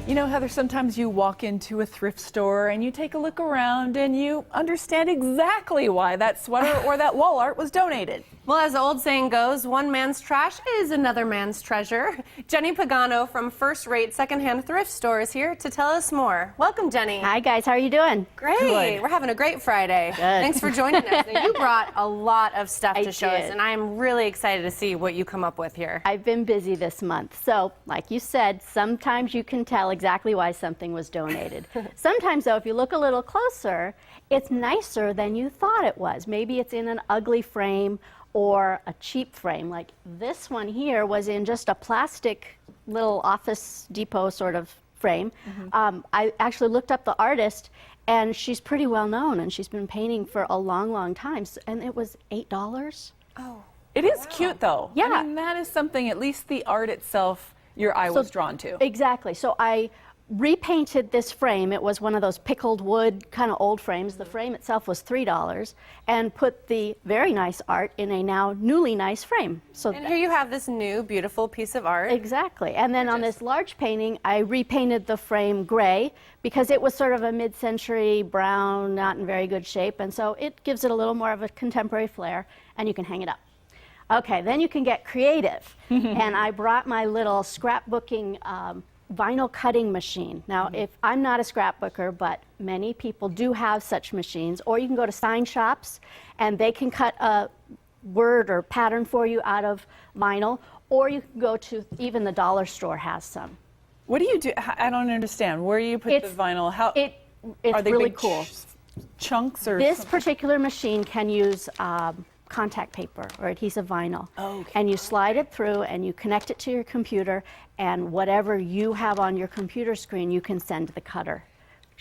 You know, Heather, sometimes you walk into a thrift store and you take a look around and you understand exactly why that sweater or that wall art was donated. Well, as the old saying goes, one man's trash is another man's treasure. Jenni Pagano from First Rate Secondhand Thrift Store is here to tell us more. Welcome, Jenni. Hi, guys. How are you doing? Great. Good. We're having a great Friday. Good. Thanks for joining us. Now, you brought a lot of stuff to show us, did. and I'm really excited to see what you come up with here. I've been busy this month. So, like you said, sometimes you can tell exactly why something was donated. Sometimes, though, if you look a little closer, it's nicer than you thought it was. Maybe it's in an ugly frame or a cheap frame. Like this one here was in just a plastic little Office Depot sort of frame. I actually looked up the artist, and she's pretty well known, and she's been painting for a long, long time. And it was $8. Oh. It is cute, though. Yeah. I mean, that is something, at least the art itself, your eye was drawn to. Exactly. So I repainted this frame. It was one of those pickled wood kind of old frames. The frame itself was $3, and put the very nice art in a now newly nice frame. So And here you have this new, beautiful piece of art. exactly. And then on this large painting, I repainted the frame gray because it was sort of a mid-century brown, not in very good shape, and so it gives it a little more of a contemporary flair, and you can hang it up. Okay, then you can get creative. And I brought my little scrapbooking vinyl cutting machine. Now, if I'm not a scrapbooker, but many people do have such machines, or you can go to sign shops and they can cut a word or pattern for you out of vinyl, or you can go to, even the dollar store has some. What do you do? I don't understand. Where do you put the vinyl? How It's are they really big cool. chunks or This something? particular machine can use contact paper or adhesive vinyl. Okay. And you slide it through and you connect it to your computer, and whatever you have on your computer screen, you can send to the cutter.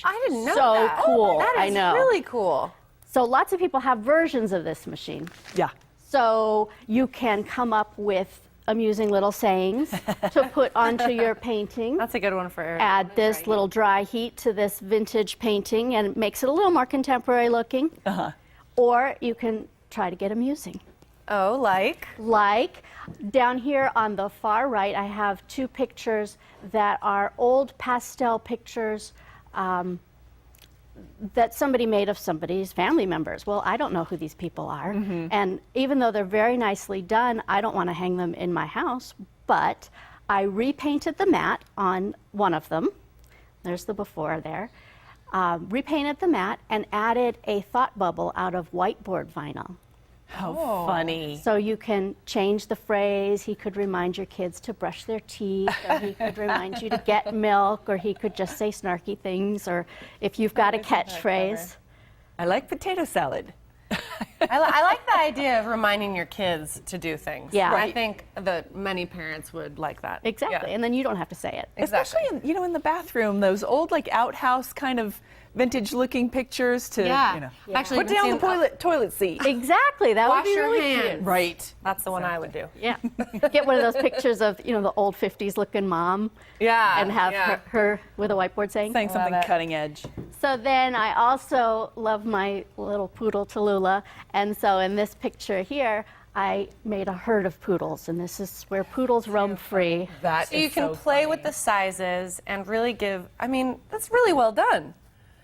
I didn't know So that. cool. That is I know. really cool. So lots of people have versions of this machine. Yeah. So you can come up with amusing little sayings to put onto your painting. That's a good one for Eric. Add this little dry heat to this vintage painting, and it makes it a little more contemporary looking. Or you can try to get amusing. Oh, like? Like down here on the far right, I have two pictures that are old pastel pictures that somebody made of somebody's family members. Well, I don't know who these people are. And even though they're very nicely done, I don't want to hang them in my house. But I repainted the mat on one of them. There's the before there. Repainted the mat and added a thought bubble out of whiteboard vinyl. How funny. So you can change the phrase. He could remind your kids to brush their teeth, or he could remind you to get milk, or he could just say snarky things, or if you've got a catchphrase. I like potato salad. I like the idea of reminding your kids to do things. Yeah. I think that many parents would like that. Exactly, Yeah. and then you don't have to say it. Exactly. Especially in the bathroom, those old outhouse kind of vintage-looking pictures to Actually, put down the toilet seat. Exacexactly, that Wash would be your really hands. cute. Right. That's the one I would do. Yeah, get one of those pictures of the old 50s looking mom. Yeah. And have her with a whiteboard saying. Saying something it. cutting edge. So then I also love my little poodle Tallulah, and so in this picture here, I made a herd of poodles, and this is where poodles roam free. That So you can play with the sizes and really give, I mean, that's really well done.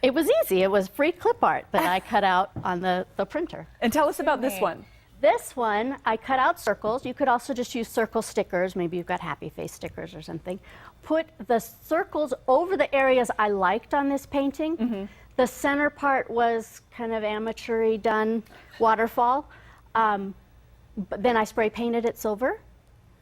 It was easy. It was free clip art that I cut out on the printer. And tell us about this one. This one, I cut out circles. You could also just use circle stickers. Maybe you've got happy face stickers or something. Put the circles over the areas I liked on this painting. The center part was kind of amateur-y done waterfall. But then I spray painted it silver.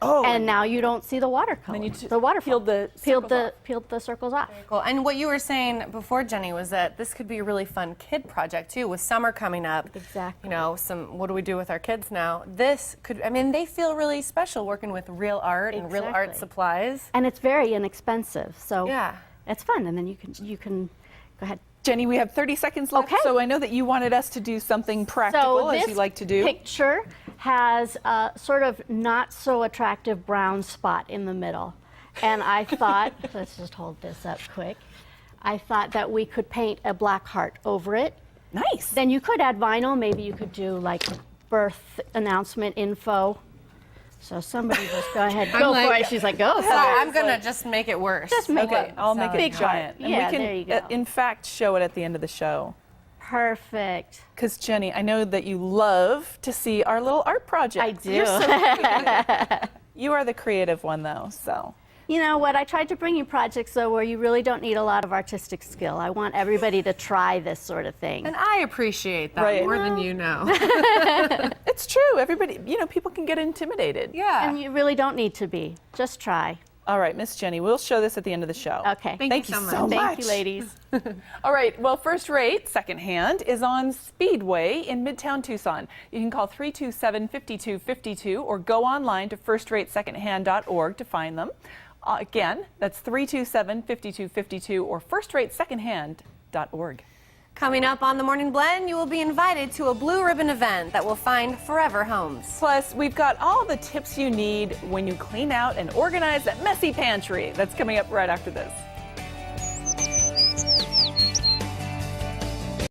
Oh. And now you don't see the watercolor. Then you the waterfall. peeled the circles off. Cool. And what you were saying before, Jenni, was that this could be a really fun kid project too, with summer coming up. Exactly. What do we do with our kids now? This could, I mean, they feel really special working with real art and real art Exactly. supplies. And it's very inexpensive, so Yeah. it's fun. And then you can go ahead. Jenni, we have 30 seconds left, Okay. so I know that you wanted us to do something practical, as you like to do. This picture has a sort of not so attractive brown spot in the middle. And I thought, let's just hold this up quick. I thought that we could paint a black heart over it. Nice. Then you could add vinyl. Maybe you could do like birth announcement info So somebody just go ahead, go for it. She's like, go for Sorry, it. I'm gonna just make it worse. Just make Okay, it. I'll make it Big giant. heart. And Yeah, we can, there you go. in fact, show it at the end of the show. Perfect. Because, Jenny, I know that you love to see our little art project. I do. You're so creative. You are the creative one, though, so. You know what? I tried to bring you projects, though, where you really don't need a lot of artistic skill. I want everybody to try this sort of thing. And I appreciate that Right. more than you know. It's true. Everybody, people can get intimidated. Yeah. And you really don't need to be. Just try. All right, Miss Jenny, we'll show this at the end of the show. Okay. Thank you so much. Thank you, ladies. All right, well, First Rate Secondhand is on Speedway in Midtown Tucson. You can call 327-5252 or go online to firstratesecondhand.org to find them. Again, that's 327-5252 or firstratesecondhand.org. Coming up on the Morning Blend, you will be invited to a blue ribbon event that will find forever homes. Plus, we've got all the tips you need when you clean out and organize that messy pantry. That's coming up right after this.